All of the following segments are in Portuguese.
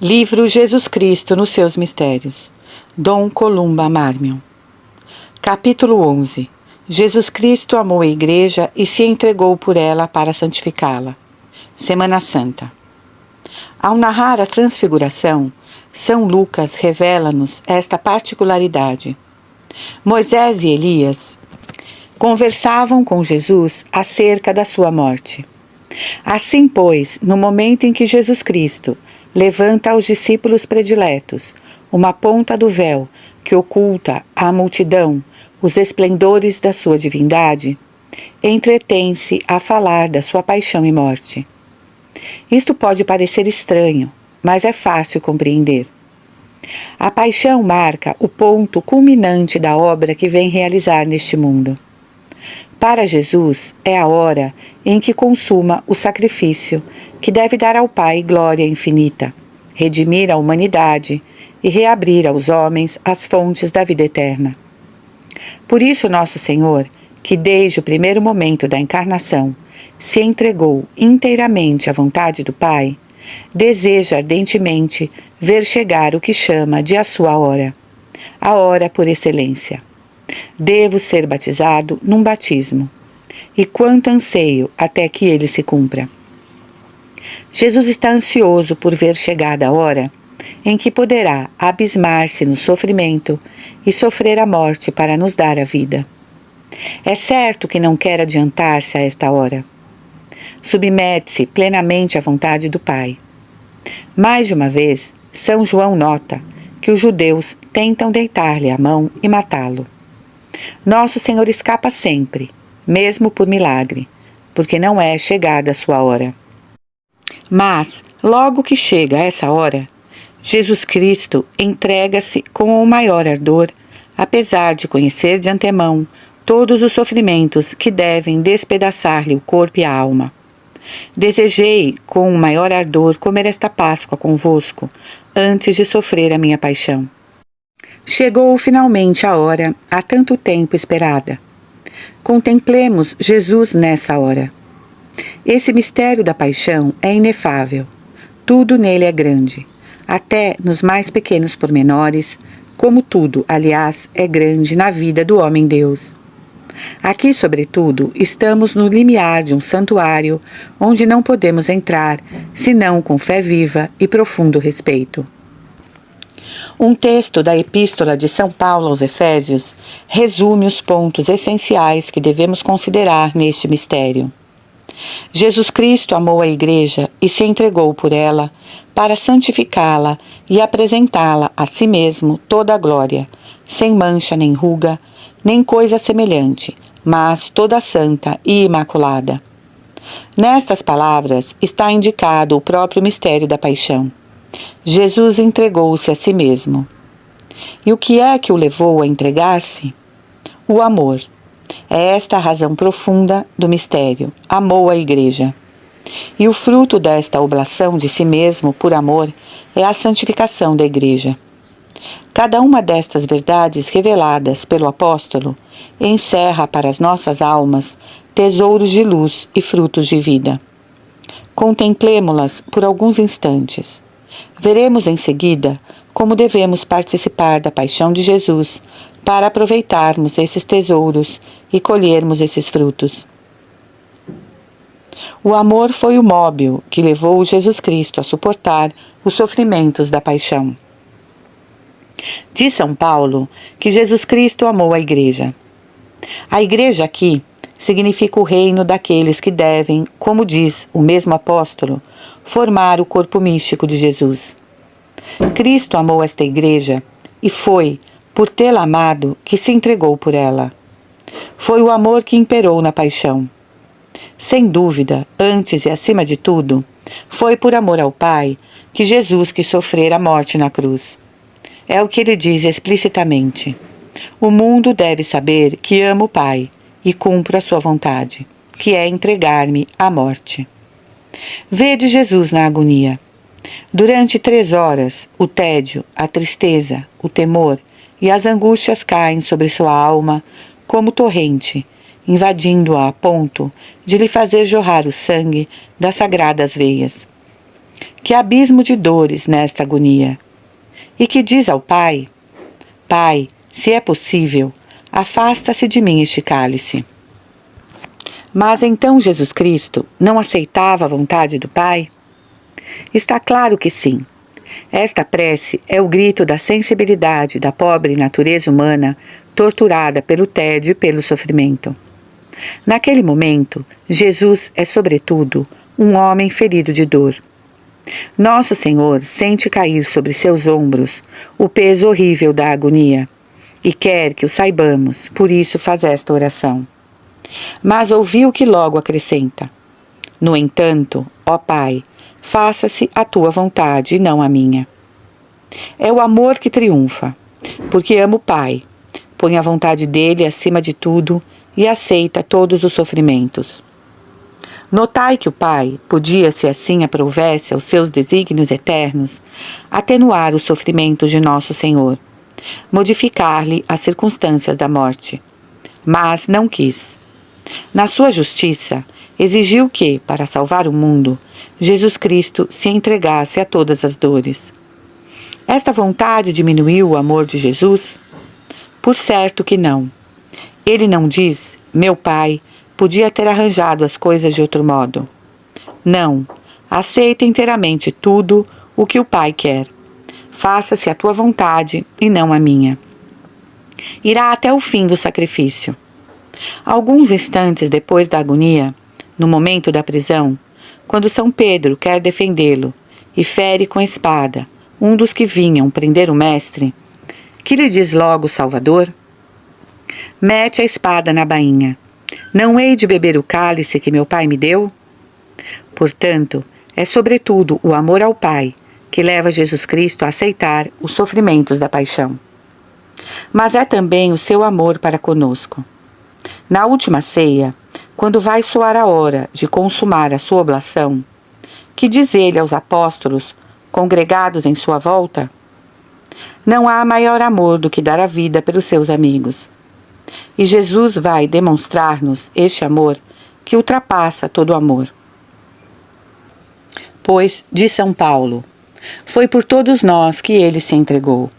Livro Jesus Cristo nos seus mistérios. Dom Columba Marmion. Capítulo 11. Jesus Cristo amou a Igreja e se entregou por ela para santificá-la. Semana Santa. Ao narrar a Transfiguração, São Lucas revela-nos esta particularidade. Moisés e Elias conversavam com Jesus acerca da sua morte. Assim, pois, no momento em que Jesus Cristo levanta aos discípulos prediletos uma ponta do véu que oculta à multidão os esplendores da sua divindade, entretém-se a falar da sua paixão e morte. Isto pode parecer estranho, mas é fácil compreender. A paixão marca o ponto culminante da obra que vem realizar neste mundo. Para Jesus, é a hora em que consuma o sacrifício que deve dar ao Pai glória infinita, redimir a humanidade e reabrir aos homens as fontes da vida eterna. Por isso, nosso Senhor, que desde o primeiro momento da encarnação se entregou inteiramente à vontade do Pai, deseja ardentemente ver chegar o que chama de a sua hora, a hora por excelência. Devo ser batizado num batismo, e quanto anseio até que ele se cumpra. Jesus está ansioso por ver chegada a hora em que poderá abismar-se no sofrimento e sofrer a morte para nos dar a vida. É certo que não quer adiantar-se a esta hora. Submete-se plenamente à vontade do Pai. Mais de uma vez, São João nota que os judeus tentam deitar-lhe a mão e matá-lo. Nosso Senhor escapa sempre, mesmo por milagre, porque não é chegada a sua hora. Mas, logo que chega essa hora, Jesus Cristo entrega-se com o maior ardor, apesar de conhecer de antemão todos os sofrimentos que devem despedaçar-lhe o corpo e a alma. Desejei com o maior ardor comer esta Páscoa convosco, antes de sofrer a minha paixão. Chegou finalmente a hora, há tanto tempo esperada. Contemplemos Jesus nessa hora. Esse mistério da paixão é inefável. Tudo nele é grande, até nos mais pequenos pormenores, como tudo, aliás, é grande na vida do homem-deus. Aqui, sobretudo, estamos no limiar de um santuário onde não podemos entrar, senão com fé viva e profundo respeito. Um texto da Epístola de São Paulo aos Efésios resume os pontos essenciais que devemos considerar neste mistério. Jesus Cristo amou a Igreja e se entregou por ela para santificá-la e apresentá-la a si mesmo toda a glória, sem mancha nem ruga, nem coisa semelhante, mas toda santa e imaculada. Nestas palavras está indicado o próprio mistério da paixão. Jesus entregou-se a si mesmo. E o que é que o levou a entregar-se? O amor. É esta a razão profunda do mistério. Amou a Igreja. E o fruto desta oblação de si mesmo por amor é a santificação da Igreja. Cada uma destas verdades reveladas pelo apóstolo encerra para as nossas almas tesouros de luz e frutos de vida. Contemplemo-las por alguns instantes. Veremos em seguida como devemos participar da paixão de Jesus para aproveitarmos esses tesouros e colhermos esses frutos. O amor foi o móbil que levou Jesus Cristo a suportar os sofrimentos da paixão. Diz São Paulo que Jesus Cristo amou a Igreja. A Igreja aqui significa o reino daqueles que devem, como diz o mesmo apóstolo, formar o corpo místico de Jesus. Cristo amou esta Igreja e foi, por tê-la amado, que se entregou por ela. Foi o amor que imperou na paixão. Sem dúvida, antes e acima de tudo, foi por amor ao Pai que Jesus quis sofrer a morte na cruz. É o que ele diz explicitamente. O mundo deve saber que amo o Pai e cumpro a sua vontade, que é entregar-me à morte. Vede Jesus na agonia. Durante 3 horas, o tédio, a tristeza, o temor e as angústias caem sobre sua alma como torrente, invadindo-a a ponto de lhe fazer jorrar o sangue das sagradas veias. Que abismo de dores nesta agonia! E que diz ao Pai: Pai, se é possível, afasta-se de mim este cálice. Mas então Jesus Cristo não aceitava a vontade do Pai? Está claro que sim. Esta prece é o grito da sensibilidade da pobre natureza humana torturada pelo tédio e pelo sofrimento. Naquele momento, Jesus é, sobretudo, um homem ferido de dor. Nosso Senhor sente cair sobre seus ombros o peso horrível da agonia e quer que o saibamos, por isso faz esta oração. Mas ouviu que logo acrescenta: No entanto, ó Pai, faça-se a tua vontade e não a minha. É o amor que triunfa, porque ama o Pai, põe a vontade dele acima de tudo e aceita todos os sofrimentos. Notai que o Pai podia, se assim aprovesse aos seus desígnios eternos, atenuar os sofrimentos de nosso Senhor, modificar-lhe as circunstâncias da morte. Mas não quis. Na sua justiça, exigiu que, para salvar o mundo, Jesus Cristo se entregasse a todas as dores. Esta vontade diminuiu o amor de Jesus? Por certo que não. Ele não diz: meu Pai podia ter arranjado as coisas de outro modo. Não, aceita inteiramente tudo o que o Pai quer. Faça-se a tua vontade e não a minha. Irá até o fim do sacrifício. Alguns instantes depois da agonia, no momento da prisão, quando São Pedro quer defendê-lo e fere com a espada um dos que vinham prender o mestre, que lhe diz logo o Salvador? Mete a espada na bainha. Não hei de beber o cálice que meu Pai me deu? Portanto, é sobretudo o amor ao Pai que leva Jesus Cristo a aceitar os sofrimentos da paixão. Mas é também o seu amor para conosco. Na última ceia, quando vai soar a hora de consumar a sua oblação, que diz ele aos apóstolos, congregados em sua volta? Não há maior amor do que dar a vida pelos seus amigos. E Jesus vai demonstrar-nos este amor que ultrapassa todo amor. Pois, diz São Paulo, foi por todos nós que ele se entregou.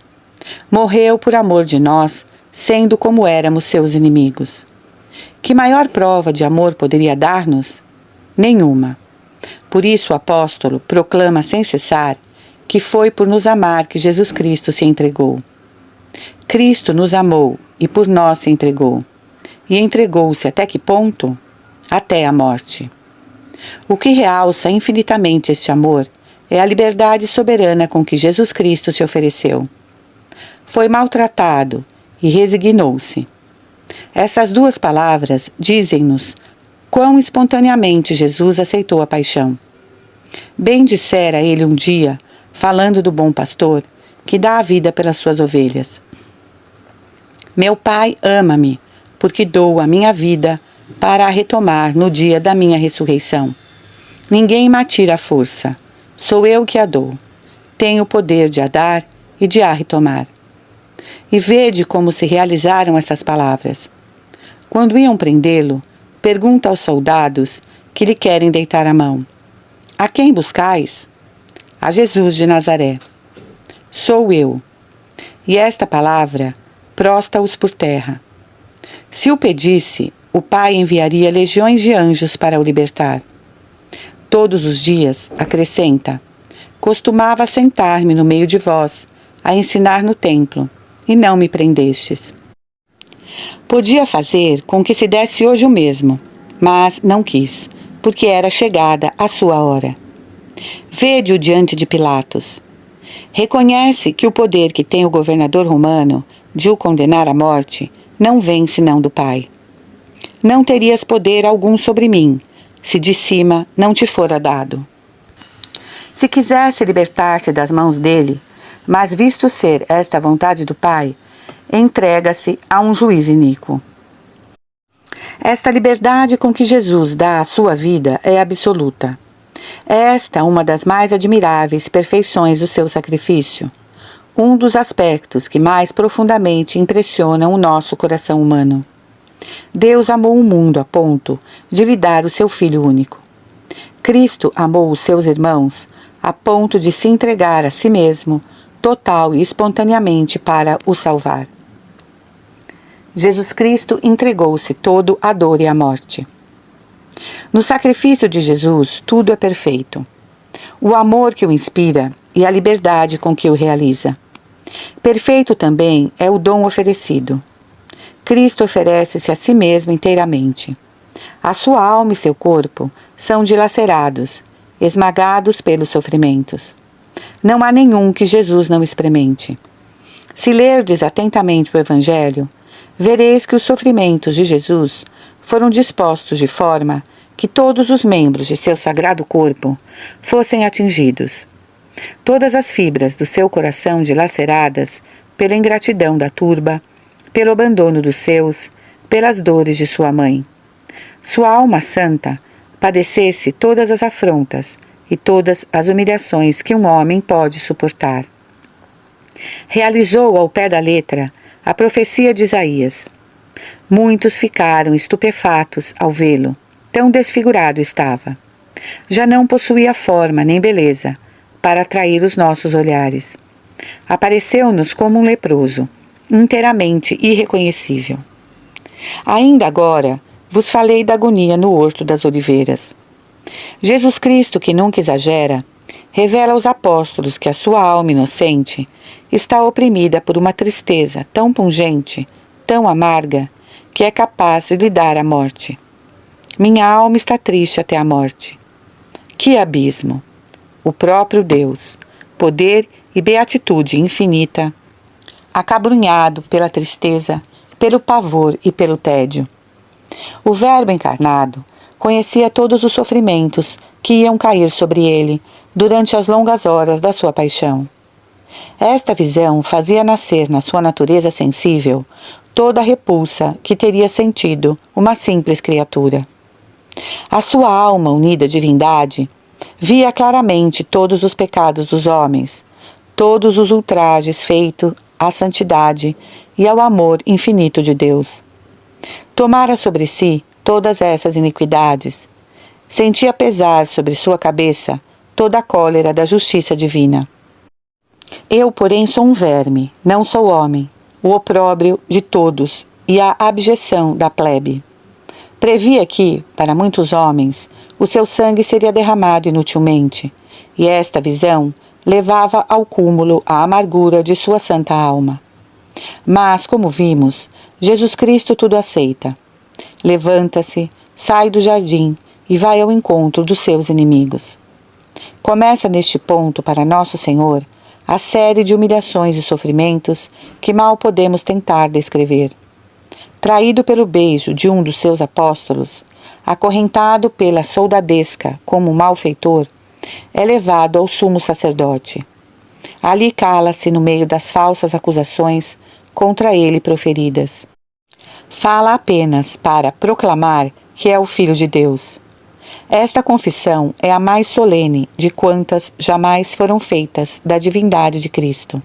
Morreu por amor de nós, sendo como éramos seus inimigos. Que maior prova de amor poderia dar-nos? Nenhuma. Por isso o apóstolo proclama sem cessar que foi por nos amar que Jesus Cristo se entregou. Cristo nos amou e por nós se entregou. E entregou-se até que ponto? Até a morte. O que realça infinitamente este amor é a liberdade soberana com que Jesus Cristo se ofereceu. Foi maltratado e resignou-se. Essas duas palavras dizem-nos quão espontaneamente Jesus aceitou a paixão. Bem dissera ele um dia, falando do bom pastor, que dá a vida pelas suas ovelhas. Meu Pai ama-me, porque dou a minha vida para a retomar no dia da minha ressurreição. Ninguém me atira à força, sou eu que a dou. Tenho o poder de a dar e de a retomar. E vede como se realizaram essas palavras. Quando iam prendê-lo, pergunta aos soldados que lhe querem deitar a mão. A quem buscais? A Jesus de Nazaré. Sou eu. E esta palavra prosta-os por terra. Se o pedisse, o Pai enviaria legiões de anjos para o libertar. Todos os dias, acrescenta, costumava sentar-me no meio de vós, a ensinar no templo, e não me prendestes. Podia fazer com que se desse hoje o mesmo, mas não quis, porque era chegada a sua hora. Vede-o diante de Pilatos. Reconhece que o poder que tem o governador romano de o condenar à morte não vem senão do Pai. Não terias poder algum sobre mim, se de cima não te fora dado. Se quisesse libertar-se das mãos dele, mas visto ser esta a vontade do Pai, entrega-se a um juiz iníquo. Esta liberdade com que Jesus dá a sua vida é absoluta. É esta uma das mais admiráveis perfeições do seu sacrifício, um dos aspectos que mais profundamente impressionam o nosso coração humano. Deus amou o mundo a ponto de lhe dar o seu Filho único. Cristo amou os seus irmãos a ponto de se entregar a si mesmo, total e espontaneamente para o salvar. Jesus Cristo entregou-se todo à dor e à morte. No sacrifício de Jesus, tudo é perfeito. O amor que o inspira e a liberdade com que o realiza. Perfeito também é o dom oferecido. Cristo oferece-se a si mesmo inteiramente. A sua alma e seu corpo são dilacerados, esmagados pelos sofrimentos. Não há nenhum que Jesus não experimente. Se lerdes atentamente o Evangelho, vereis que os sofrimentos de Jesus foram dispostos de forma que todos os membros de seu sagrado corpo fossem atingidos. Todas as fibras do seu coração dilaceradas pela ingratidão da turba, pelo abandono dos seus, pelas dores de sua mãe. Sua alma santa padecesse todas as afrontas e todas as humilhações que um homem pode suportar. Realizou ao pé da letra a profecia de Isaías. Muitos ficaram estupefatos ao vê-lo, tão desfigurado estava. Já não possuía forma nem beleza para atrair os nossos olhares. Apareceu-nos como um leproso, inteiramente irreconhecível. Ainda agora vos falei da agonia no Horto das Oliveiras. Jesus Cristo, que nunca exagera, revela aos apóstolos que a sua alma inocente está oprimida por uma tristeza tão pungente, tão amarga, que é capaz de lhe dar a morte. Minha alma está triste até a morte. Que abismo! O próprio Deus, poder e beatitude infinita, acabrunhado pela tristeza, pelo pavor e pelo tédio. O Verbo encarnado conhecia todos os sofrimentos que iam cair sobre ele durante as longas horas da sua paixão. Esta visão fazia nascer na sua natureza sensível toda a repulsa que teria sentido uma simples criatura. A sua alma unida à divindade via claramente todos os pecados dos homens, todos os ultrajes feitos à santidade e ao amor infinito de Deus. Tomara sobre si todas essas iniquidades. Sentia pesar sobre sua cabeça toda a cólera da justiça divina. Eu, porém, sou um verme, não sou homem, o opróbrio de todos e a abjeção da plebe. Previa que, para muitos homens, o seu sangue seria derramado inutilmente, e esta visão levava ao cúmulo a amargura de sua santa alma. Mas, como vimos, Jesus Cristo tudo aceita. Levanta-se, sai do jardim e vai ao encontro dos seus inimigos. Começa neste ponto para Nosso Senhor a série de humilhações e sofrimentos que mal podemos tentar descrever. Traído pelo beijo de um dos seus apóstolos, acorrentado pela soldadesca como malfeitor, é levado ao sumo sacerdote. Ali cala-se no meio das falsas acusações contra ele proferidas. Fala apenas para proclamar que é o Filho de Deus. Esta confissão é a mais solene de quantas jamais foram feitas da divindade de Cristo.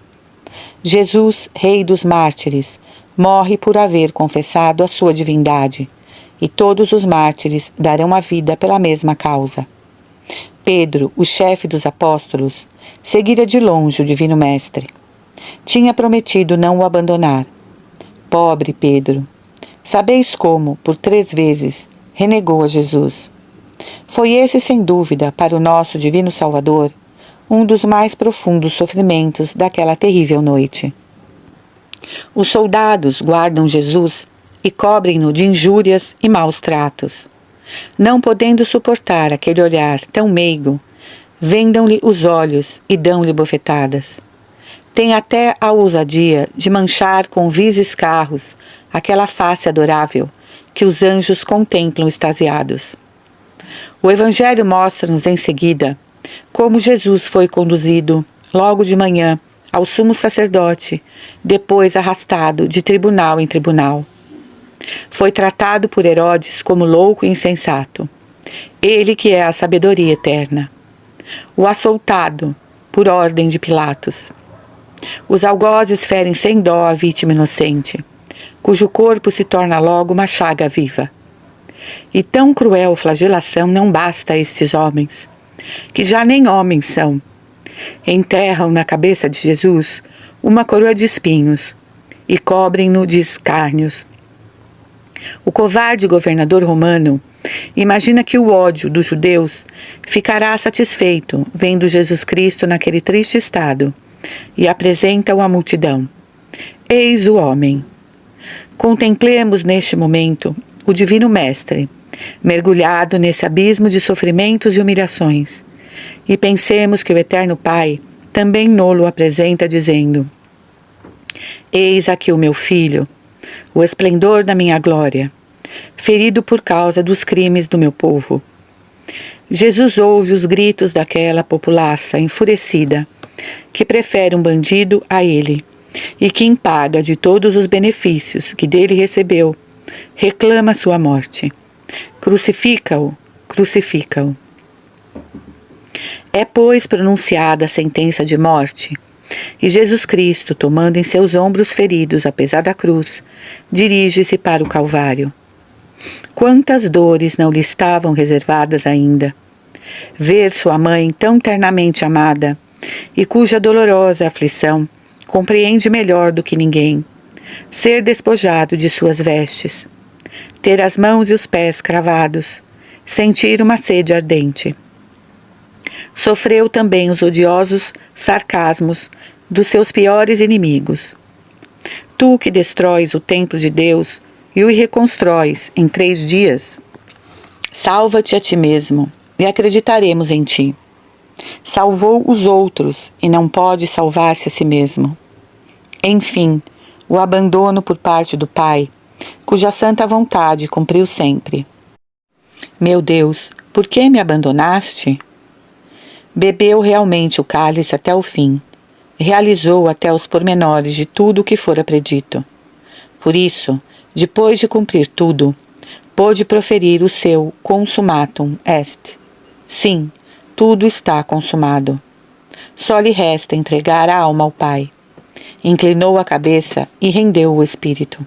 Jesus, Rei dos Mártires, morre por haver confessado a sua divindade, e todos os mártires darão a vida pela mesma causa. Pedro, o chefe dos apóstolos, seguira de longe o Divino Mestre. Tinha prometido não o abandonar. Pobre Pedro! Sabeis como, por 3 vezes, renegou a Jesus. Foi esse, sem dúvida, para o nosso Divino Salvador, um dos mais profundos sofrimentos daquela terrível noite. Os soldados guardam Jesus e cobrem-no de injúrias e maus tratos. Não podendo suportar aquele olhar tão meigo, vendam-lhe os olhos e dão-lhe bofetadas. Tem até a ousadia de manchar com vis escarros aquela face adorável que os anjos contemplam extasiados. O Evangelho mostra-nos em seguida como Jesus foi conduzido, logo de manhã, ao sumo sacerdote, depois arrastado de tribunal em tribunal. Foi tratado por Herodes como louco e insensato, ele que é a sabedoria eterna. O açoutado, por ordem de Pilatos. Os algozes ferem sem dó a vítima inocente, cujo corpo se torna logo uma chaga viva. E tão cruel flagelação não basta a estes homens. que já nem homens são. Enterram na cabeça de Jesus uma coroa de espinhos e cobrem-no de escárnios. O covarde governador romano imagina que o ódio dos judeus ficará satisfeito vendo Jesus Cristo naquele triste estado e apresenta-o à multidão. Eis o homem. Contemplemos neste momento o Divino Mestre, mergulhado nesse abismo de sofrimentos e humilhações, e pensemos que o Eterno Pai também nolo apresenta dizendo: Eis aqui o meu filho, o esplendor da minha glória, ferido por causa dos crimes do meu povo. Jesus ouve os gritos daquela populaça enfurecida, que prefere um bandido a ele, e que, em paga de todos os benefícios que dele recebeu, reclama sua morte. Crucifica-o, crucifica-o. É, pois, pronunciada a sentença de morte, e Jesus Cristo, tomando em seus ombros feridos a pesada cruz, dirige-se para o Calvário. Quantas dores não lhe estavam reservadas ainda! Ver sua mãe tão ternamente amada, e cuja dolorosa aflição compreende melhor do que ninguém, ser despojado de suas vestes, ter as mãos e os pés cravados, sentir uma sede ardente. Sofreu também os odiosos sarcasmos dos seus piores inimigos. Tu que destróis o templo de Deus e o reconstróis em 3 dias, salva-te a ti mesmo e acreditaremos em ti. Salvou os outros e não pode salvar-se a si mesmo. Enfim, o abandono por parte do Pai, cuja santa vontade cumpriu sempre. Meu Deus, por que me abandonaste? Bebeu realmente o cálice até o fim, realizou até os pormenores de tudo o que fora predito. Por isso, depois de cumprir tudo, pôde proferir o seu consummatum est. Sim, tudo está consumado. Só lhe resta entregar a alma ao Pai. Inclinou a cabeça e rendeu o espírito.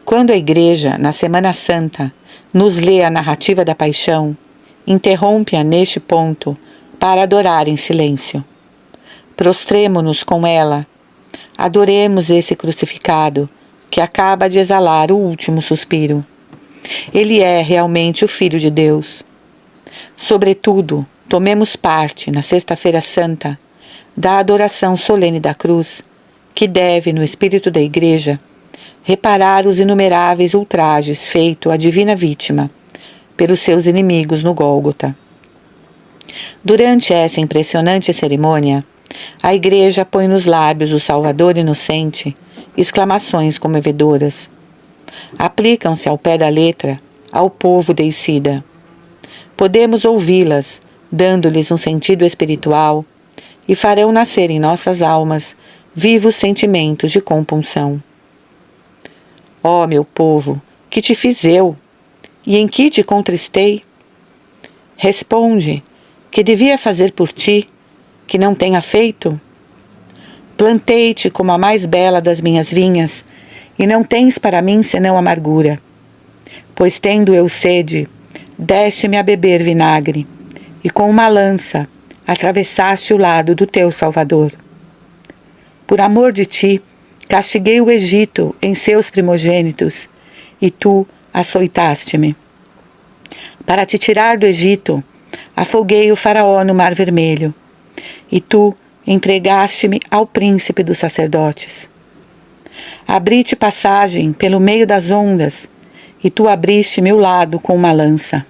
Quando a Igreja, na Semana Santa, nos lê a narrativa da paixão, interrompe-a neste ponto para adorar em silêncio. Prostremo-nos com ela, adoremos esse crucificado que acaba de exalar o último suspiro. Ele é realmente o Filho de Deus. Sobretudo, tomemos parte, na Sexta-feira Santa, da adoração solene da cruz, que deve, no espírito da Igreja, reparar os inumeráveis ultrajes feitos à divina vítima pelos seus inimigos no Gólgota. Durante essa impressionante cerimônia, a Igreja põe nos lábios do Salvador inocente exclamações comovedoras. Aplicam-se ao pé da letra ao povo deicida. Podemos ouvi-las, dando-lhes um sentido espiritual, e farão nascer em nossas almas vivos sentimentos de compunção. Ó meu povo, que te fiz eu? E em que te contristei? Responde, que devia fazer por ti, que não tenha feito? Plantei-te como a mais bela das minhas vinhas, e não tens para mim senão amargura. Pois tendo eu sede, deste-me a beber vinagre, e com uma lança atravessaste o lado do teu Salvador. Por amor de ti, castiguei o Egito em seus primogênitos, e tu açoitaste-me. Para te tirar do Egito, afoguei o faraó no Mar Vermelho, e tu entregaste-me ao príncipe dos sacerdotes. Abri-te passagem pelo meio das ondas, e tu abriste meu lado com uma lança.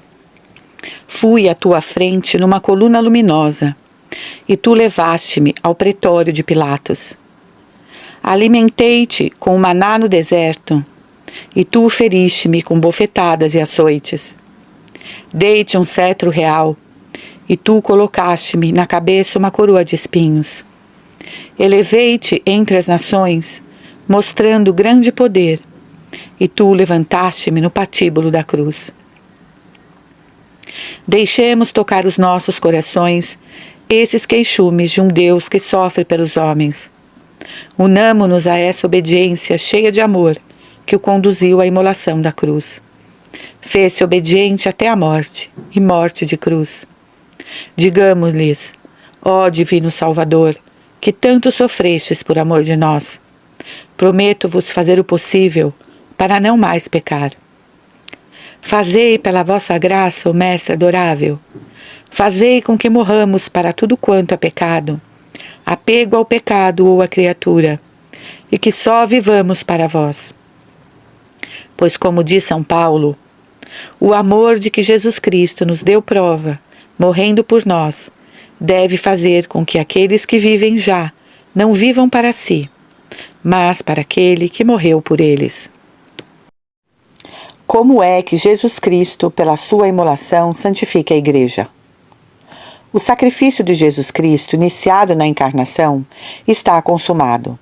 Fui à tua frente numa coluna luminosa, e tu levaste-me ao pretório de Pilatos. Alimentei-te com o maná no deserto, e tu feriste-me com bofetadas e açoites. Dei-te um cetro real, e tu colocaste-me na cabeça uma coroa de espinhos. Elevei-te entre as nações, mostrando grande poder, e tu levantaste-me no patíbulo da cruz. Deixemos tocar os nossos corações esses queixumes de um Deus que sofre pelos homens. Unamo-nos a essa obediência cheia de amor que o conduziu à imolação da cruz. Fez-se obediente até a morte, e morte de cruz. Digamos-lhes: ó Divino Salvador, que tanto sofrestes por amor de nós, prometo-vos fazer o possível para não mais pecar. Fazei pela vossa graça, ó Mestre adorável, fazei com que morramos para tudo quanto é pecado, apego ao pecado ou à criatura, e que só vivamos para vós. Pois, como diz São Paulo, o amor de que Jesus Cristo nos deu prova, morrendo por nós, deve fazer com que aqueles que vivem já não vivam para si, mas para aquele que morreu por eles. Como é que Jesus Cristo, pela sua imolação, santifica a Igreja? O sacrifício de Jesus Cristo, iniciado na encarnação, está consumado.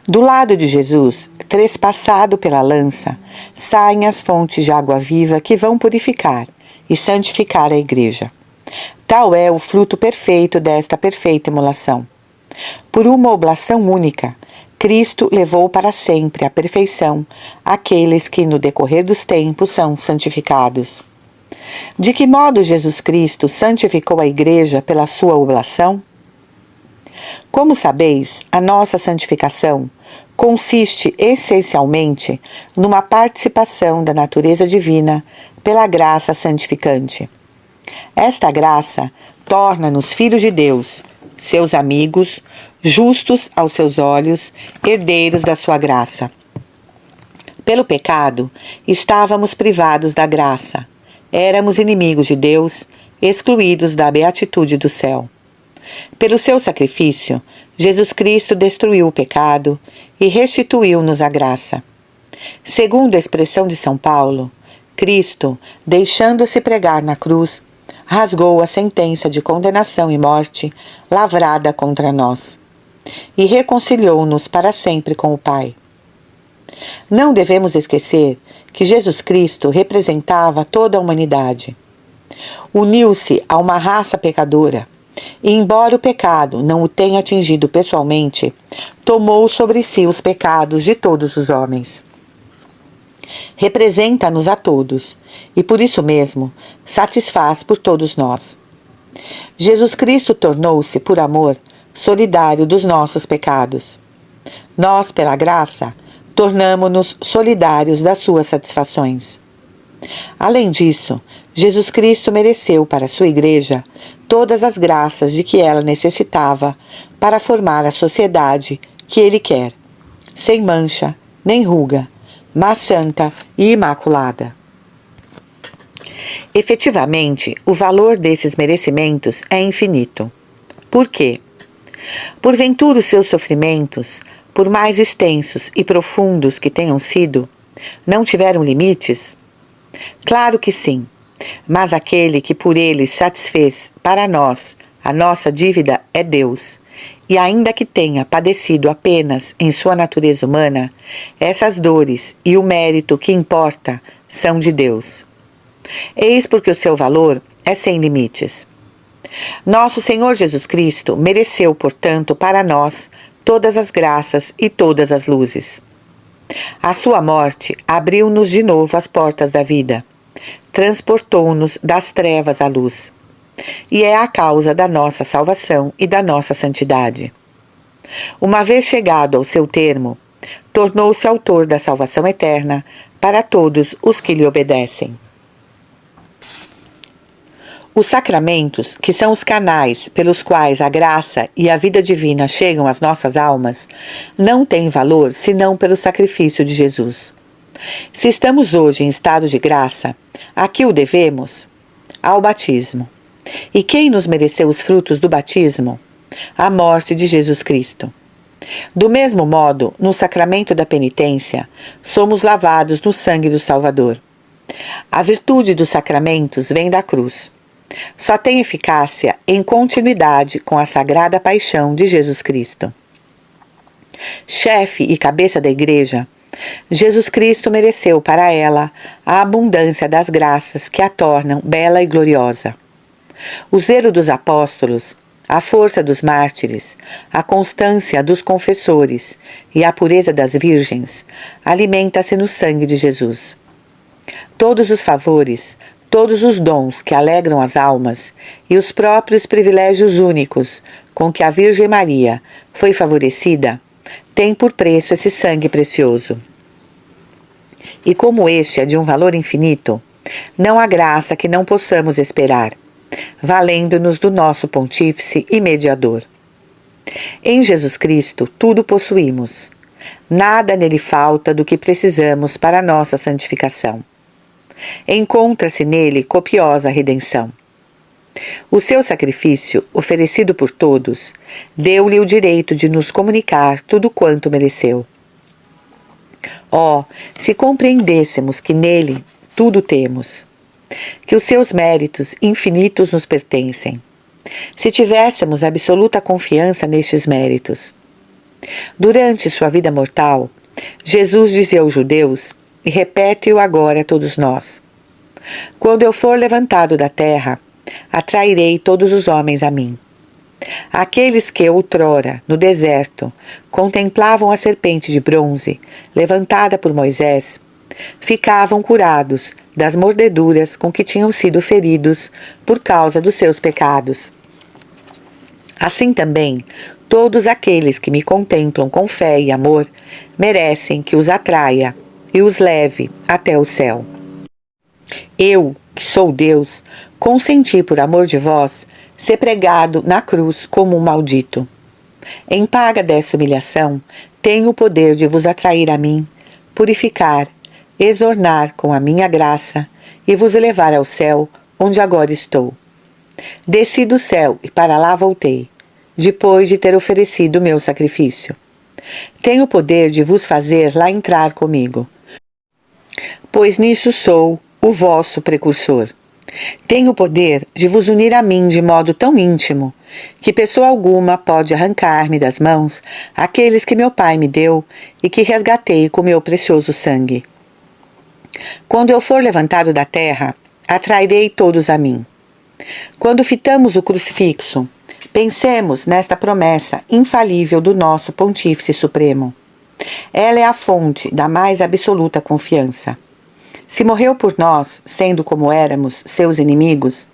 Do lado de Jesus, trespassado pela lança, saem as fontes de água viva que vão purificar e santificar a Igreja. Tal é o fruto perfeito desta perfeita imolação. Por uma oblação única, Cristo levou para sempre à perfeição aqueles que no decorrer dos tempos são santificados. De que modo Jesus Cristo santificou a Igreja pela sua oblação? Como sabeis, a nossa santificação consiste essencialmente numa participação da natureza divina pela graça santificante. Esta graça torna-nos filhos de Deus, seus amigos, justos aos seus olhos, herdeiros da sua graça. Pelo pecado, estávamos privados da graça, éramos inimigos de Deus, excluídos da beatitude do céu. Pelo seu sacrifício, Jesus Cristo destruiu o pecado e restituiu-nos a graça. Segundo a expressão de São Paulo, Cristo, deixando-se pregar na cruz, rasgou a sentença de condenação e morte lavrada contra nós e reconciliou-nos para sempre com o Pai. Não devemos esquecer que Jesus Cristo representava toda a humanidade. Uniu-se a uma raça pecadora e, embora o pecado não o tenha atingido pessoalmente, tomou sobre si os pecados de todos os homens. Representa-nos a todos e, por isso mesmo, satisfaz por todos nós. Jesus Cristo tornou-se, por amor, solidário dos nossos pecados. Nós, pela graça, tornamo-nos solidários das suas satisfações. Além disso, Jesus Cristo mereceu para a sua Igreja todas as graças de que ela necessitava para formar a sociedade que Ele quer, sem mancha nem ruga, mas santa e imaculada. Efetivamente, o valor desses merecimentos é infinito. Por quê? Porventura os seus sofrimentos, por mais extensos e profundos que tenham sido, não tiveram limites? Claro que sim, mas aquele que por eles satisfez para nós a nossa dívida é Deus, e ainda que tenha padecido apenas em sua natureza humana, essas dores e o mérito que importa são de Deus. Eis porque o seu valor é sem limites. Nosso Senhor Jesus Cristo mereceu, portanto, para nós todas as graças e todas as luzes. A sua morte abriu-nos de novo as portas da vida, transportou-nos das trevas à luz, e é a causa da nossa salvação e da nossa santidade. Uma vez chegado ao seu termo, tornou-se autor da salvação eterna para todos os que lhe obedecem. Os sacramentos, que são os canais pelos quais a graça e a vida divina chegam às nossas almas, não têm valor senão pelo sacrifício de Jesus. Se estamos hoje em estado de graça, a que o devemos? Ao batismo. E quem nos mereceu os frutos do batismo? A morte de Jesus Cristo. Do mesmo modo, no sacramento da penitência, somos lavados no sangue do Salvador. A virtude dos sacramentos vem da cruz. Só tem eficácia em continuidade com a sagrada paixão de Jesus Cristo. Chefe e cabeça da Igreja, Jesus Cristo mereceu para ela a abundância das graças que a tornam bela e gloriosa. O zelo dos apóstolos, a força dos mártires, a constância dos confessores e a pureza das virgens alimenta-se no sangue de Jesus. Todos os favores, todos os dons que alegram as almas e os próprios privilégios únicos com que a Virgem Maria foi favorecida, têm por preço esse sangue precioso. E como este é de um valor infinito, não há graça que não possamos esperar, valendo-nos do nosso Pontífice e Mediador. Em Jesus Cristo tudo possuímos. Nada nele falta do que precisamos para a nossa santificação. Encontra-se nele copiosa redenção. O seu sacrifício, oferecido por todos, deu-lhe o direito de nos comunicar tudo quanto mereceu. Oh, se compreendêssemos que nele tudo temos, que os seus méritos infinitos nos pertencem, se tivéssemos absoluta confiança nestes méritos. Durante sua vida mortal, Jesus dizia aos judeus, e repete-o agora a todos nós: quando eu for levantado da terra, atrairei todos os homens a mim. Aqueles que outrora, no deserto, contemplavam a serpente de bronze, levantada por Moisés, ficavam curados das mordeduras com que tinham sido feridos por causa dos seus pecados. Assim também, todos aqueles que me contemplam com fé e amor merecem que os atraia e os leve até o céu. Eu, que sou Deus, consenti por amor de vós ser pregado na cruz como um maldito. Em paga dessa humilhação, tenho o poder de vos atrair a mim, purificar, exornar com a minha graça e vos elevar ao céu, onde agora estou. Desci do céu e para lá voltei, depois de ter oferecido o meu sacrifício. Tenho o poder de vos fazer lá entrar comigo, pois nisso sou o vosso precursor. Tenho o poder de vos unir a mim de modo tão íntimo que pessoa alguma pode arrancar-me das mãos aqueles que meu Pai me deu e que resgatei com meu precioso sangue. Quando eu for levantado da terra, atrairei todos a mim. Quando fitamos o crucifixo, pensemos nesta promessa infalível do nosso Pontífice Supremo. Ela é a fonte da mais absoluta confiança. Se morreu por nós, sendo como éramos seus inimigos,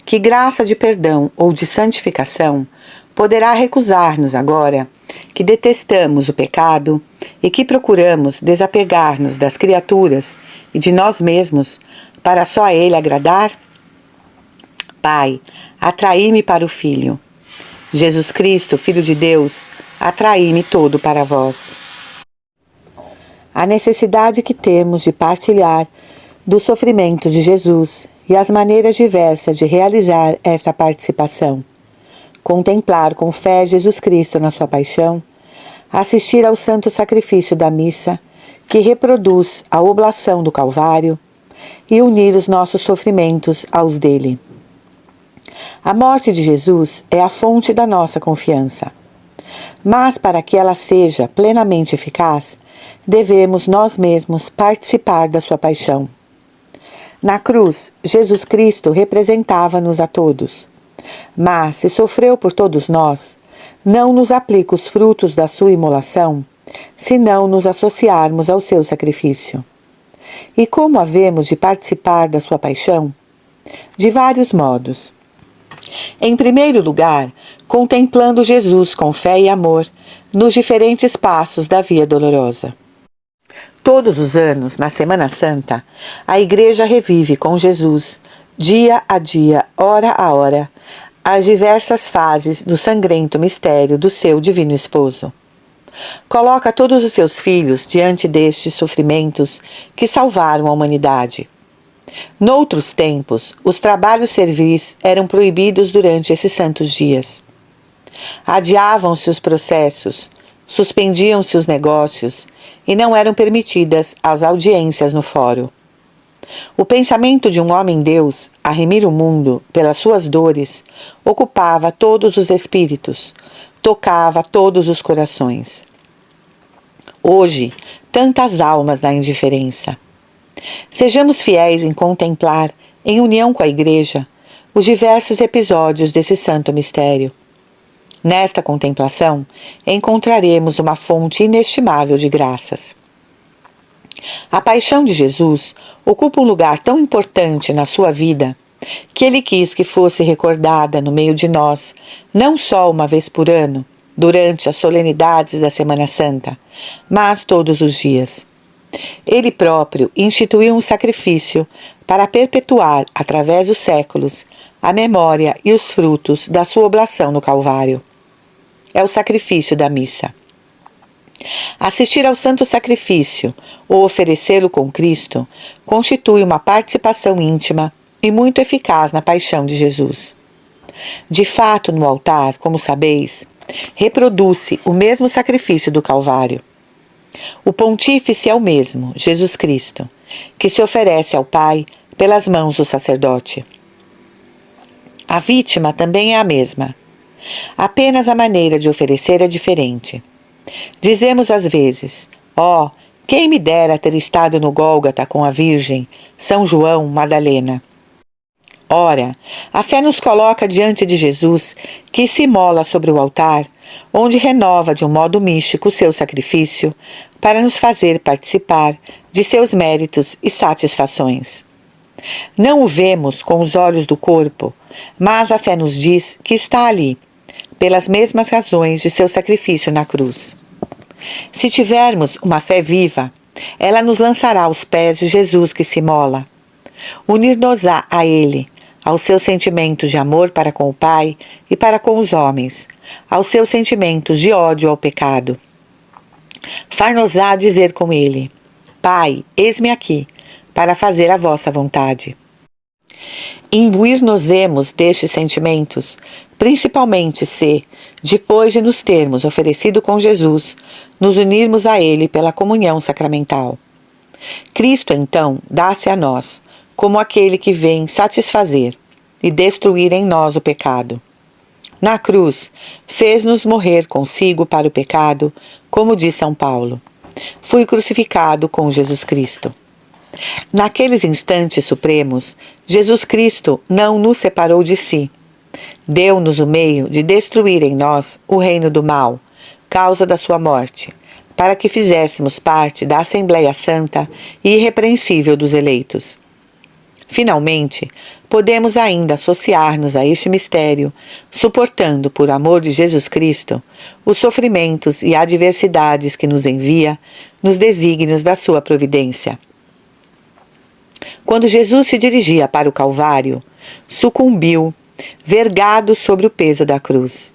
que graça de perdão ou de santificação poderá recusar-nos agora, que detestamos o pecado e que procuramos desapegar-nos das criaturas e de nós mesmos para só a Ele agradar? Pai, atraí-me para o Filho. Jesus Cristo, Filho de Deus, atraí-me todo para vós. A necessidade que temos de partilhar do sofrimento de Jesus e as maneiras diversas de realizar esta participação. Contemplar com fé Jesus Cristo na sua paixão, assistir ao santo sacrifício da missa, que reproduz a oblação do Calvário, e unir os nossos sofrimentos aos dele. A morte de Jesus é a fonte da nossa confiança. Mas para que ela seja plenamente eficaz, devemos nós mesmos participar da sua paixão. Na cruz, Jesus Cristo representava-nos a todos. Mas, se sofreu por todos nós, não nos aplica os frutos da sua imolação, se não nos associarmos ao seu sacrifício. E como havemos de participar da sua paixão? De vários modos. Em primeiro lugar, contemplando Jesus com fé e amor nos diferentes passos da Via Dolorosa. Todos os anos, na Semana Santa, a Igreja revive com Jesus, dia a dia, hora a hora, as diversas fases do sangrento mistério do seu Divino Esposo. Coloca todos os seus filhos diante destes sofrimentos que salvaram a humanidade. Noutros tempos, os trabalhos servis eram proibidos durante esses santos dias. Adiavam-se os processos, suspendiam-se os negócios e não eram permitidas as audiências no fórum. O pensamento de um homem-deus a remir o mundo pelas suas dores ocupava todos os espíritos, tocava todos os corações. Hoje, tantas almas na indiferença. Sejamos fiéis em contemplar, em união com a Igreja, os diversos episódios desse santo mistério. Nesta contemplação, encontraremos uma fonte inestimável de graças. A paixão de Jesus ocupa um lugar tão importante na sua vida que ele quis que fosse recordada no meio de nós, não só uma vez por ano, durante as solenidades da Semana Santa, mas todos os dias. Ele próprio instituiu um sacrifício para perpetuar, através dos séculos, a memória e os frutos da sua oblação no Calvário. É o sacrifício da missa. Assistir ao santo sacrifício ou oferecê-lo com Cristo constitui uma participação íntima e muito eficaz na paixão de Jesus. De fato, no altar, como sabeis, reproduz-se o mesmo sacrifício do Calvário. O pontífice é o mesmo, Jesus Cristo, que se oferece ao Pai pelas mãos do sacerdote. A vítima também é a mesma. Apenas a maneira de oferecer é diferente. Dizemos às vezes: ó, quem me dera ter estado no Gólgota com a Virgem, São João, Madalena. Ora, a fé nos coloca diante de Jesus, que se imola sobre o altar, onde renova de um modo místico o seu sacrifício, para nos fazer participar de seus méritos e satisfações. Não o vemos com os olhos do corpo, mas a fé nos diz que está ali, pelas mesmas razões de seu sacrifício na cruz. Se tivermos uma fé viva, ela nos lançará aos pés de Jesus que se imola. Unir-nos-á a Ele, aos seus sentimentos de amor para com o Pai e para com os homens, aos seus sentimentos de ódio ao pecado. Far-nos-á dizer com Ele: Pai, eis-me aqui, para fazer a vossa vontade. Imbuir-nos-emos destes sentimentos, principalmente se, depois de nos termos oferecido com Jesus, nos unirmos a Ele pela comunhão sacramental. Cristo, então, dá-se a nós, como aquele que vem satisfazer e destruir em nós o pecado. Na cruz, fez-nos morrer consigo para o pecado, como diz São Paulo. Fui crucificado com Jesus Cristo. Naqueles instantes supremos, Jesus Cristo não nos separou de si. Deu-nos o meio de destruir em nós o reino do mal, causa da sua morte, para que fizéssemos parte da Assembleia Santa e irrepreensível dos eleitos. Finalmente, podemos ainda associar-nos a este mistério, suportando, por amor de Jesus Cristo, os sofrimentos e adversidades que nos envia nos desígnios da sua providência. Quando Jesus se dirigia para o Calvário, sucumbiu, vergado sobre o peso da cruz.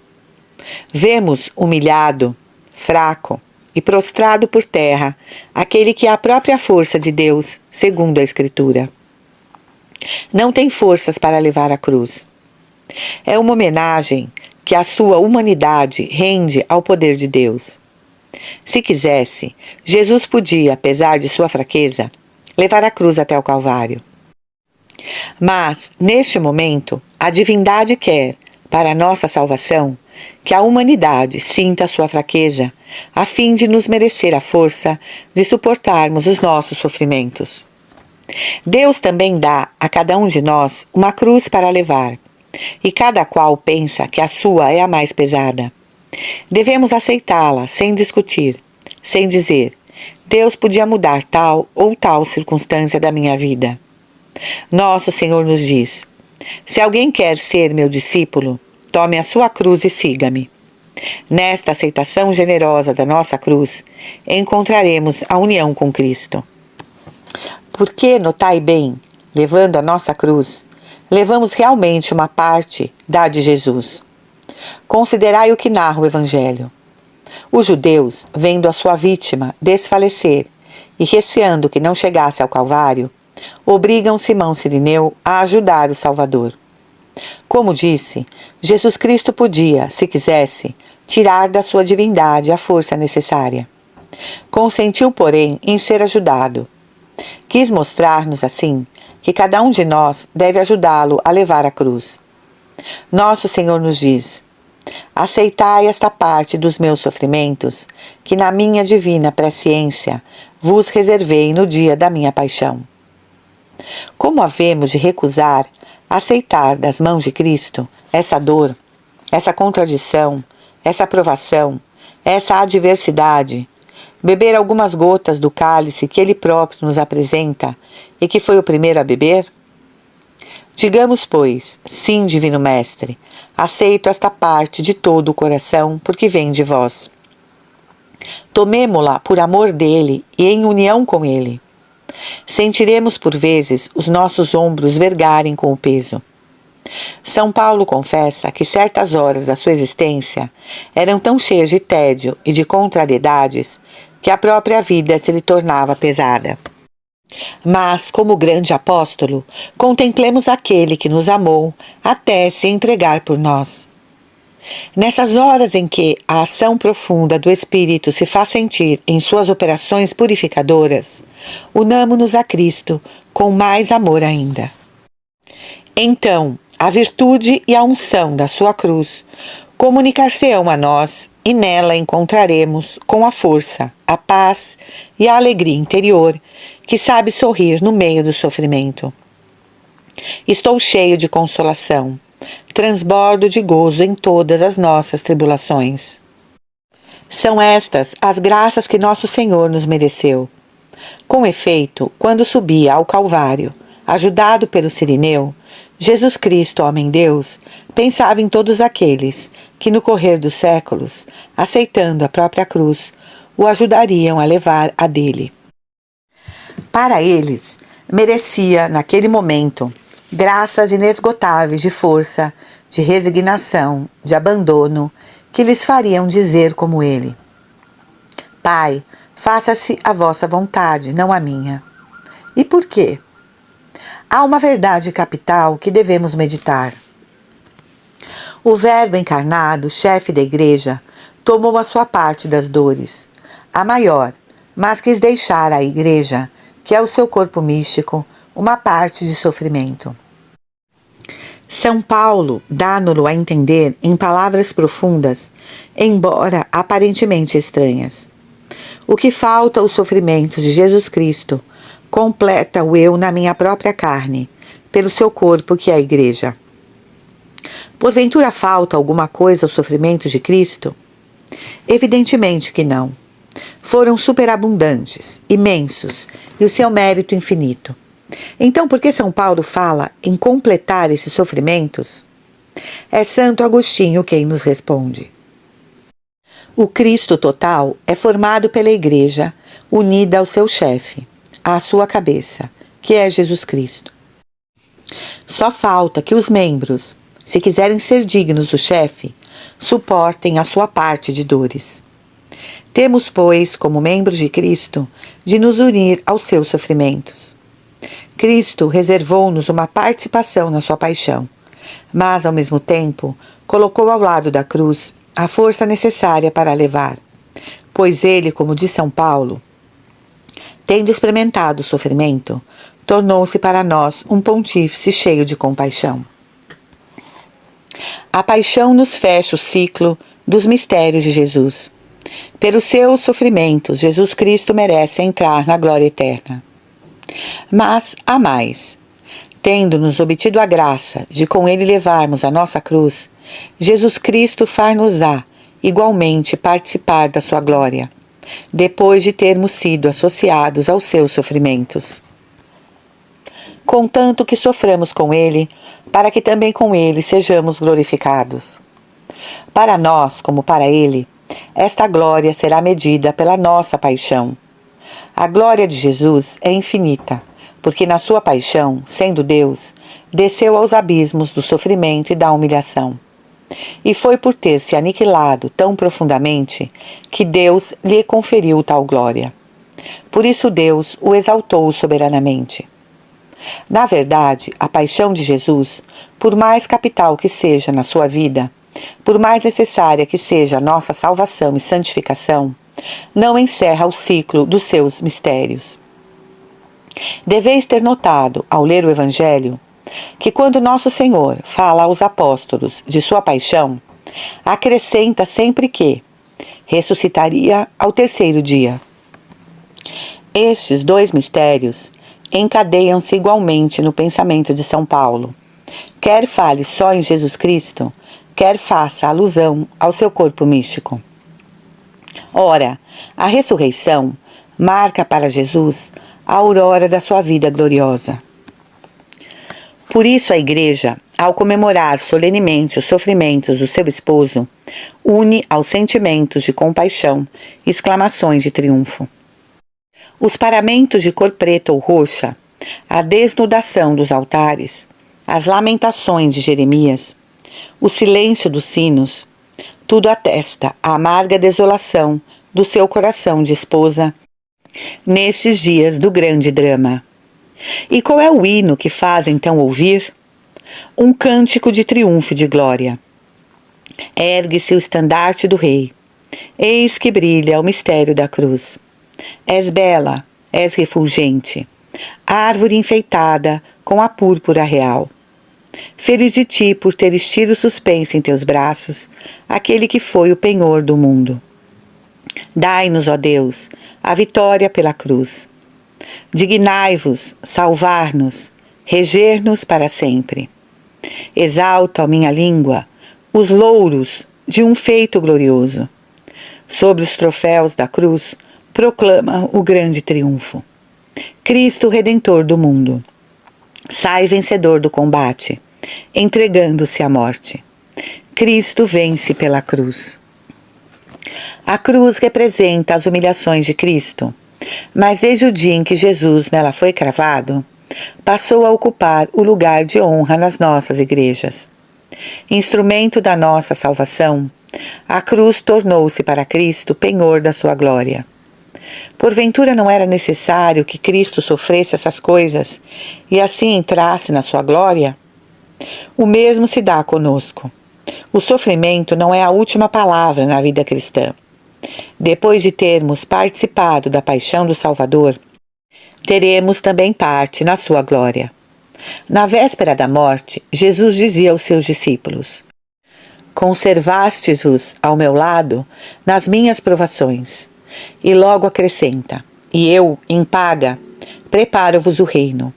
Vemos humilhado, fraco e prostrado por terra aquele que é a própria força de Deus, segundo a Escritura. Não tem forças para levar a cruz. É uma homenagem que a sua humanidade rende ao poder de Deus. Se quisesse, Jesus podia, apesar de sua fraqueza, levar a cruz até o Calvário. Mas, neste momento, a divindade quer, para a nossa salvação, que a humanidade sinta a sua fraqueza, a fim de nos merecer a força de suportarmos os nossos sofrimentos. Deus também dá a cada um de nós uma cruz para levar, e cada qual pensa que a sua é a mais pesada. Devemos aceitá-la sem discutir, sem dizer: Deus podia mudar tal ou tal circunstância da minha vida. Nosso Senhor nos diz: se alguém quer ser meu discípulo, tome a sua cruz e siga-me. Nesta aceitação generosa da nossa cruz, encontraremos a união com Cristo. Porque, notai bem, levando a nossa cruz, levamos realmente uma parte da de Jesus. Considerai o que narra o Evangelho. Os judeus, vendo a sua vítima desfalecer e receando que não chegasse ao Calvário, obrigam Simão Cirineu a ajudar o Salvador. Como disse, Jesus Cristo podia, se quisesse, tirar da sua divindade a força necessária. Consentiu, porém, em ser ajudado. Quis mostrar-nos, assim, que cada um de nós deve ajudá-lo a levar a cruz. Nosso Senhor nos diz: aceitai esta parte dos meus sofrimentos, que na minha divina presciência vos reservei no dia da minha paixão. Como havemos de recusar aceitar das mãos de Cristo essa dor, essa contradição, essa provação, essa adversidade, beber algumas gotas do cálice que ele próprio nos apresenta e que foi o primeiro a beber? Digamos, pois, sim, divino mestre, aceito esta parte de todo o coração, porque vem de vós. Tomemo-la por amor dele e em união com ele. Sentiremos por vezes os nossos ombros vergarem com o peso. São Paulo confessa que certas horas da sua existência eram tão cheias de tédio e de contrariedades que a própria vida se lhe tornava pesada. Mas, como grande apóstolo, contemplemos aquele que nos amou até se entregar por nós. Nessas horas em que a ação profunda do Espírito se faz sentir em suas operações purificadoras, unamo-nos a Cristo com mais amor ainda. Então, a virtude e a unção da sua cruz comunicar-se-ão a nós e nela encontraremos com a força, a paz e a alegria interior que sabe sorrir no meio do sofrimento. Estou cheio de consolação, transbordo de gozo em todas as nossas tribulações. São estas as graças que nosso Senhor nos mereceu. Com efeito, quando subia ao Calvário, ajudado pelo Cirineu, Jesus Cristo, homem-Deus, pensava em todos aqueles que, no correr dos séculos, aceitando a própria cruz, o ajudariam a levar a dele. Para eles, merecia, naquele momento, graças inesgotáveis de força, de resignação, de abandono, que lhes fariam dizer como ele: Pai, faça-se a vossa vontade, não a minha. E por quê? Há uma verdade capital que devemos meditar. O Verbo encarnado, chefe da Igreja, tomou a sua parte das dores, a maior, mas quis deixar à Igreja, que é o seu corpo místico, uma parte de sofrimento. São Paulo dá-no-lo a entender em palavras profundas, embora aparentemente estranhas. O que falta aos sofrimentos de Jesus Cristo completa o eu na minha própria carne, pelo seu corpo que é a Igreja. Porventura falta alguma coisa aos sofrimentos de Cristo? Evidentemente que não. Foram superabundantes, imensos, e o seu mérito infinito. Então, por que São Paulo fala em completar esses sofrimentos? É Santo Agostinho quem nos responde. O Cristo total é formado pela Igreja, unida ao seu chefe, à sua cabeça, que é Jesus Cristo. Só falta que os membros, se quiserem ser dignos do chefe, suportem a sua parte de dores. Temos, pois, como membros de Cristo, de nos unir aos seus sofrimentos. Cristo reservou-nos uma participação na sua paixão, mas, ao mesmo tempo, colocou ao lado da cruz a força necessária para a levar, pois ele, como diz São Paulo, tendo experimentado o sofrimento, tornou-se para nós um pontífice cheio de compaixão. A paixão nos fecha o ciclo dos mistérios de Jesus. Pelos seus sofrimentos, Jesus Cristo merece entrar na glória eterna. Mas há mais. Tendo-nos obtido a graça de com ele levarmos a nossa cruz, Jesus Cristo far-nos-á igualmente participar da sua glória, depois de termos sido associados aos seus sofrimentos. Contanto que soframos com ele, para que também com ele sejamos glorificados. Para nós, como para ele, esta glória será medida pela nossa paixão. A glória de Jesus é infinita, porque na sua paixão, sendo Deus, desceu aos abismos do sofrimento e da humilhação. E foi por ter se aniquilado tão profundamente que Deus lhe conferiu tal glória. Por isso Deus o exaltou soberanamente. Na verdade, a paixão de Jesus, por mais capital que seja na sua vida, por mais necessária que seja a nossa salvação e santificação, não encerra o ciclo dos seus mistérios. Deveis ter notado, ao ler o Evangelho, que quando Nosso Senhor fala aos apóstolos de sua paixão, acrescenta sempre que ressuscitaria ao terceiro dia. Estes dois mistérios encadeiam-se igualmente no pensamento de São Paulo. Quer fale só em Jesus Cristo, quer faça alusão ao seu corpo místico. Ora, a ressurreição marca para Jesus a aurora da sua vida gloriosa. Por isso a Igreja, ao comemorar solenemente os sofrimentos do seu esposo, une aos sentimentos de compaixão exclamações de triunfo. Os paramentos de cor preta ou roxa, a desnudação dos altares, as lamentações de Jeremias, o silêncio dos sinos, tudo atesta a amarga desolação do seu coração de esposa nestes dias do grande drama. E qual é o hino que faz então ouvir? Um cântico de triunfo e de glória. Ergue-se o estandarte do Rei. Eis que brilha o mistério da cruz. És bela, és refulgente, árvore enfeitada com a púrpura real. Feliz de ti por teres tido suspenso em teus braços aquele que foi o penhor do mundo. Dai-nos, ó Deus, a vitória pela cruz. Dignai-vos, salvar-nos, reger-nos para sempre. Exalta, ó minha língua, os louros de um feito glorioso. Sobre os troféus da cruz, proclama o grande triunfo. Cristo, Redentor do mundo, sai vencedor do combate, entregando-se à morte. Cristo vence pela cruz. A cruz representa as humilhações de Cristo, mas desde o dia em que Jesus nela foi cravado, passou a ocupar o lugar de honra nas nossas igrejas. Instrumento da nossa salvação, a cruz tornou-se para Cristo penhor da sua glória. Porventura não era necessário que Cristo sofresse essas coisas e assim entrasse na sua glória? O mesmo se dá conosco. O sofrimento não é a última palavra na vida cristã. Depois de termos participado da paixão do Salvador, teremos também parte na sua glória. Na véspera da morte, Jesus dizia aos seus discípulos: Conservastes-vos ao meu lado nas minhas provações. E logo acrescenta: E eu, em paga, preparo-vos o reino,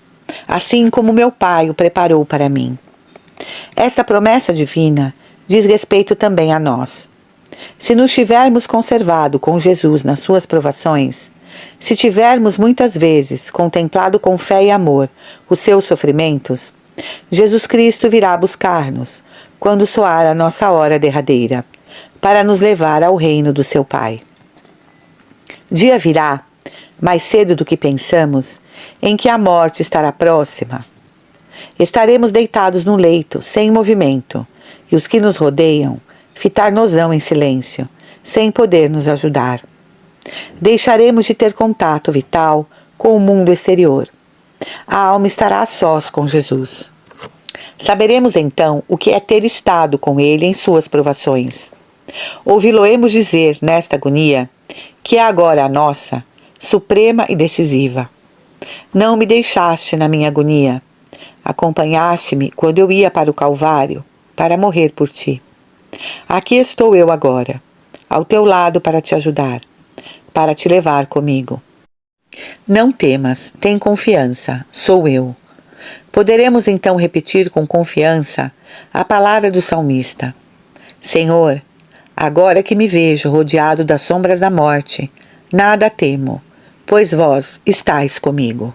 assim como meu Pai o preparou para mim. Esta promessa divina diz respeito também a nós. Se nos tivermos conservado com Jesus nas suas provações, se tivermos muitas vezes contemplado com fé e amor os seus sofrimentos, Jesus Cristo virá buscar-nos quando soar a nossa hora derradeira, para nos levar ao reino do seu Pai. Dia virá, mais cedo do que pensamos, em que a morte estará próxima. Estaremos deitados no leito, sem movimento, e os que nos rodeiam fitar-nos-ão em silêncio, sem poder nos ajudar. Deixaremos de ter contato vital com o mundo exterior. A alma estará a sós com Jesus. Saberemos então o que é ter estado com Ele em suas provações. Ouvi-lo-emos dizer, nesta agonia, que é agora a nossa, suprema e decisiva. Não me deixaste na minha agonia. Acompanhaste-me quando eu ia para o Calvário, para morrer por ti. Aqui estou eu agora, ao teu lado para te ajudar, para te levar comigo. Não temas, tem confiança, sou eu. Poderemos então repetir com confiança a palavra do salmista: Senhor, agora que me vejo rodeado das sombras da morte, nada temo, pois vós estais comigo.